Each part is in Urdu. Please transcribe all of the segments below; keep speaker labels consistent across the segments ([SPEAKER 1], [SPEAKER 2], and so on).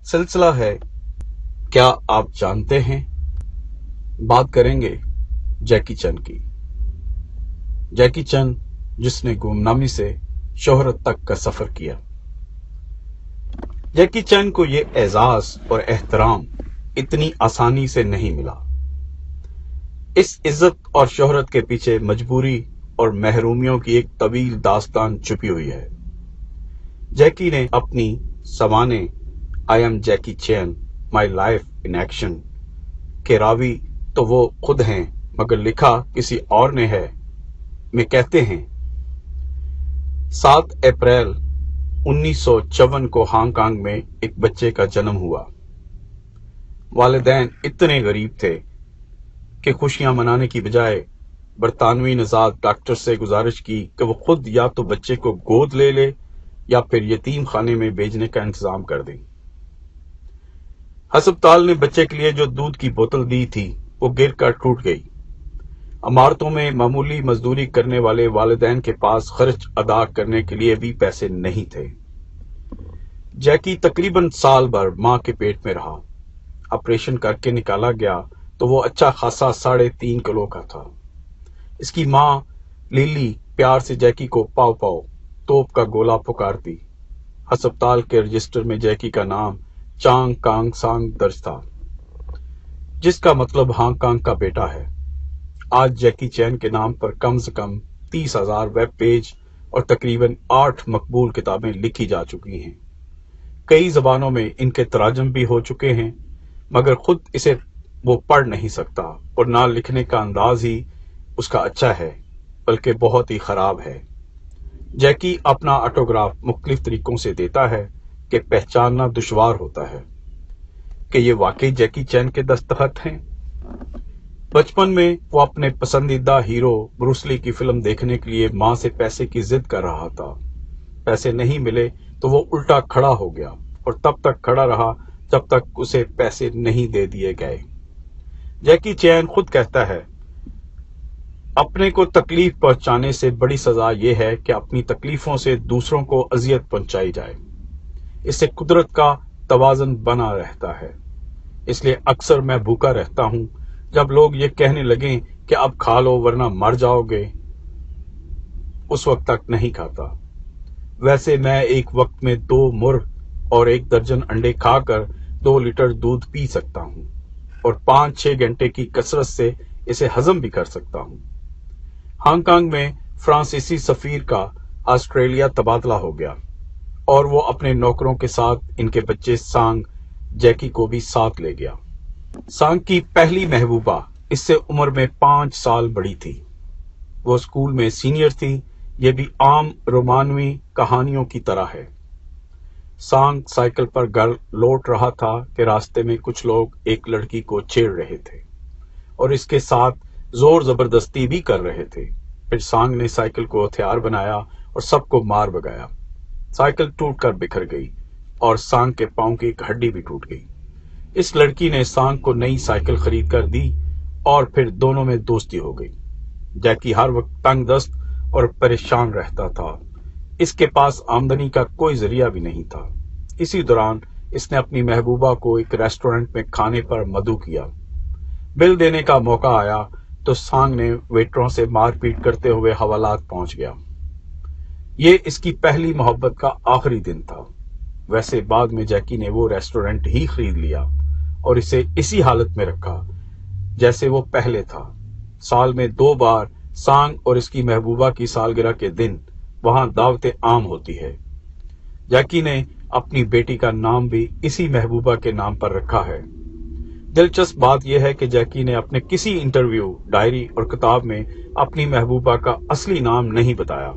[SPEAKER 1] سلسلہ ہے کیا آپ جانتے ہیں؟ بات کریں گے جیکی چن کی۔ جیکی چن جس نے گمنامی سے شہرت تک کا سفر کیا۔ جیکی چن کو یہ اعزاز اور احترام اتنی آسانی سے نہیں ملا۔ اس عزت اور شہرت کے پیچھے مجبوری اور محرومیوں کی ایک طویل داستان چھپی ہوئی ہے۔ جیکی نے اپنی سوانے I am Jackie Chan my life in action کے راوی تو وہ خود ہیں مگر لکھا کسی اور نے ہے میں کہتے ہیں 7 اپریل 1954 کو ہانگ کانگ میں ایک بچے کا جنم ہوا۔ والدین اتنے غریب تھے کہ خوشیاں منانے کی بجائے برطانوی نژاد ڈاکٹر سے گزارش کی کہ وہ خود یا تو بچے کو گود لے لے یا پھر یتیم خانے میں بھیجنے کا انتظام کر دیں۔ ہسپتال نے بچے کے لیے جو دودھ کی بوتل دی تھی وہ گر کر ٹوٹ گئی۔ عمارتوں میں معمولی مزدوری کرنے والے والدین کے پاس خرچ ادا کرنے کے لیے بھی پیسے نہیں تھے۔ جیکی تقریباً سال بھر ماں کے پیٹ میں رہا۔ آپریشن کر کے نکالا گیا تو وہ اچھا خاصا 3.5 کلو کا تھا۔ اس کی ماں لیلی پیار سے جیکی کو پاؤ پاؤ توپ کا گولا پکارتی۔ ہسپتال کے رجسٹر میں جیکی کا نام چانگ کانگ سانگ درج تھا، جس کا مطلب ہانگ کانگ کا بیٹا ہے۔ آج جیکی چین کے نام پر کم سے کم 30,000 ویب پیج اور تقریباً 8 مقبول کتابیں لکھی جا چکی ہیں۔ کئی زبانوں میں ان کے تراجم بھی ہو چکے ہیں مگر خود اسے وہ پڑھ نہیں سکتا اور نہ لکھنے کا انداز ہی اس کا اچھا ہے بلکہ بہت ہی خراب ہے۔ جیکی اپنا آٹوگراف مختلف طریقوں سے دیتا ہے کہ پہچاننا دشوار ہوتا ہے کہ یہ واقعی جیکی چین کے دستخط ہیں۔ بچپن میں وہ اپنے پسندیدہ ہیرو بروس لی کی فلم دیکھنے کے لیے ماں سے پیسے کی ضد کر رہا تھا۔ پیسے نہیں ملے تو وہ الٹا کھڑا ہو گیا اور تب تک کھڑا رہا جب تک اسے پیسے نہیں دے دیے گئے۔ جیکی چین خود کہتا ہے اپنے کو تکلیف پہنچانے سے بڑی سزا یہ ہے کہ اپنی تکلیفوں سے دوسروں کو اذیت پہنچائی جائے۔ اس سے قدرت کا توازن بنا رہتا ہے۔ اس لیے اکثر میں بھوکا رہتا ہوں جب لوگ یہ کہنے لگیں کہ اب کھا لو ورنہ مر جاؤ گے، اس وقت تک نہیں کھاتا۔ ویسے میں ایک وقت میں 2 مرغ اور 1 درجن انڈے کھا کر 2 لیٹر دودھ پی سکتا ہوں اور 5-6 گھنٹے کی کثرت سے اسے ہضم بھی کر سکتا ہوں۔ ہانگ کانگ میں فرانسیسی سفیر کا آسٹریلیا تبادلہ ہو گیا اور وہ اپنے نوکروں کے ساتھ ان کے بچے سانگ جیکی کو بھی ساتھ لے گیا۔ سانگ کی پہلی محبوبہ اس سے عمر میں 5 سال بڑی تھی۔ وہ اسکول میں سینئر تھی۔ یہ بھی عام رومانوی کہانیوں کی طرح ہے۔ سانگ سائیکل پر گھر لوٹ رہا تھا کہ راستے میں کچھ لوگ ایک لڑکی کو چھیڑ رہے تھے اور اس کے ساتھ زور زبردستی بھی کر رہے تھے۔ پھر سانگ نے سائیکل کو ہتھیار بنایا اور سب کو مار بگایا۔ سائیکل ٹوٹ کر بکھر گئی اور سانگ کے پاؤں کی ایک ہڈی بھی ٹوٹ گئی۔ اس لڑکی نے سانگ کو نئی سائیکل خرید کر دی اور پھر دونوں میں دوستی ہو گئی۔ جیکی ہر وقت تنگ دست اور پریشان رہتا تھا۔ اس کے پاس آمدنی کا کوئی ذریعہ بھی نہیں تھا۔ اسی دوران اس نے اپنی محبوبہ کو ایک ریسٹورنٹ میں کھانے پر مدعو کیا۔ بل دینے کا موقع آیا تو سانگ نے ویٹروں سے مار پیٹ کرتے ہوئے حوالات پہنچ گیا۔ یہ اس کی پہلی محبت کا آخری دن تھا۔ ویسے بعد میں جیکی نے وہ ریسٹورنٹ ہی خرید لیا اور اسے اسی حالت میں رکھا جیسے وہ پہلے تھا۔ سال میں 2 بار سانگ اور اس کی محبوبہ کی سالگرہ کے دن وہاں دعوت عام ہوتی ہے۔ جیکی نے اپنی بیٹی کا نام بھی اسی محبوبہ کے نام پر رکھا ہے۔ دلچسپ بات یہ ہے کہ جیکی نے اپنے کسی انٹرویو، ڈائری اور کتاب میں اپنی محبوبہ کا اصلی نام نہیں بتایا۔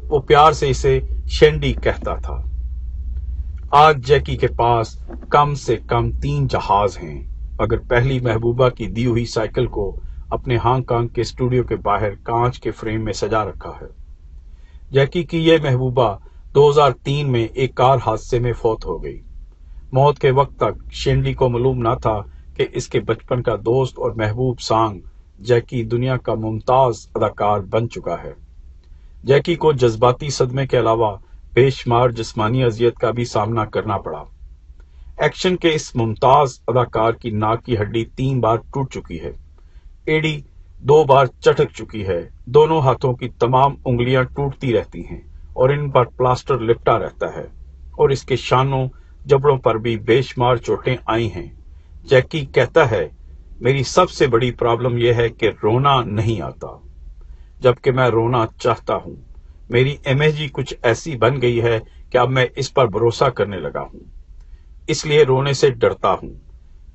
[SPEAKER 1] وہ پیار سے اسے شینڈی کہتا تھا۔ آج جیکی کے پاس کم سے کم 3 جہاز ہیں مگر پہلی محبوبہ کی دی ہوئی سائیکل کو اپنے ہانگ کانگ کے اسٹوڈیو کے باہر کانچ کے فریم میں سجا رکھا ہے۔ جیکی کی یہ محبوبہ 2003 میں ایک کار حادثے میں فوت ہو گئی۔ موت کے وقت تک شینڈی کو معلوم نہ تھا کہ اس کے بچپن کا دوست اور محبوب سانگ جیکی دنیا کا ممتاز اداکار بن چکا ہے۔ جیکی کو جذباتی صدمے کے علاوہ بے شمار جسمانی اذیت کا بھی سامنا کرنا پڑا۔ ایکشن کے اس ممتاز اداکار کی ناک کی ہڈی 3 بار ٹوٹ چکی ہے، ایڑی 2 بار چٹک چکی ہے، دونوں ہاتھوں کی تمام انگلیاں ٹوٹتی رہتی ہیں اور ان پر پلاسٹر لپٹا رہتا ہے، اور اس کے شانوں جبڑوں پر بھی بے شمار چوٹیں آئی ہیں۔ جیکی کہتا ہے، میری سب سے بڑی پرابلم یہ ہے کہ رونا نہیں آتا، جبکہ میں رونا چاہتا ہوں۔ میری امیج ہی کچھ ایسی بن گئی ہے کہ اب میں اس پر بھروسہ کرنے لگا ہوں، اس لیے رونے سے ڈرتا ہوں۔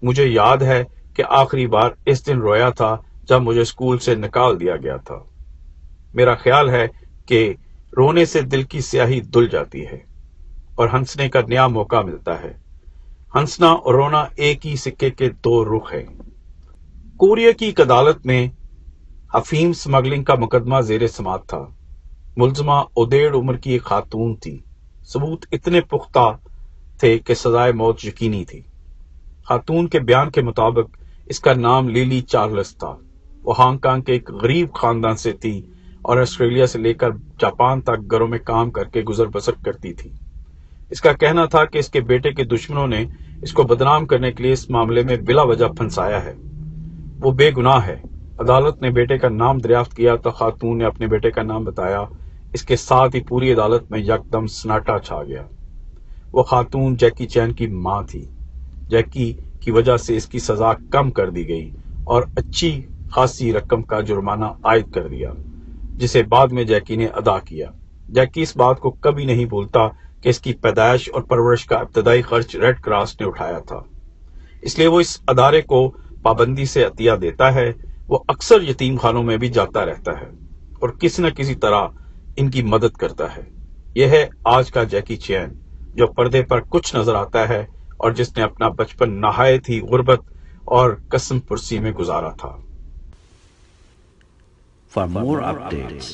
[SPEAKER 1] مجھے یاد ہے کہ آخری بار اس دن رویا تھا جب مجھے اسکول سے نکال دیا گیا تھا۔ میرا خیال ہے کہ رونے سے دل کی سیاہی دھل جاتی ہے اور ہنسنے کا نیا موقع ملتا ہے۔ ہنسنا اور رونا ایک ہی سکے کے 2 رخ ہیں۔ کوریا کی ایک عدالت میں افیم سمگلنگ کا مقدمہ زیر سماعت تھا۔ ملزمہ ادیڑ عمر کی ایک خاتون تھی۔ ثبوت اتنے پختہ تھے کہ سزائے موت یقینی تھی۔ خاتون کے بیان کے مطابق اس کا نام لیلی چارلس تھا۔ وہ ہانگ کانگ کے ایک غریب خاندان سے تھی اور آسٹریلیا سے لے کر جاپان تک گھروں میں کام کر کے گزر بسر کرتی تھی۔ اس کا کہنا تھا کہ اس کے بیٹے کے دشمنوں نے اس کو بدنام کرنے کے لیے اس معاملے میں بلا وجہ پھنسایا ہے۔ وہ بے گناہ ہے۔ عدالت نے بیٹے کا نام دریافت کیا تو خاتون نے اپنے بیٹے کا نام بتایا۔ اس کے ساتھ ہی پوری عدالت میں یکدم سناٹا چھا گیا۔ وہ خاتون جیکی چین کی ماں تھی۔ جیکی کی وجہ سے اس کی سزا کم کر دی گئی اور اچھی خاصی رقم کا جرمانہ عائد کر دیا، جسے بعد میں جیکی نے ادا کیا۔ جیکی اس بات کو کبھی نہیں بھولتا کہ اس کی پیدائش اور پرورش کا ابتدائی خرچ ریڈ کراس نے اٹھایا تھا، اس لیے وہ اس ادارے کو پابندی سے عطیہ دیتا ہے۔ وہ اکثر یتیم خانوں میں بھی جاتا رہتا ہے اور کسی نہ کسی طرح ان کی مدد کرتا ہے۔ یہ ہے آج کا جیکی چین، جو پردے پر کچھ نظر آتا ہے اور جس نے اپنا بچپن نہایت ہی غربت اور قسم پرسی میں گزارا تھا۔
[SPEAKER 2] For more updates,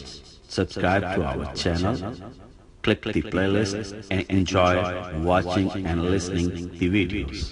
[SPEAKER 2] subscribe to our channel, click the playlist and enjoy watching and listening the videos.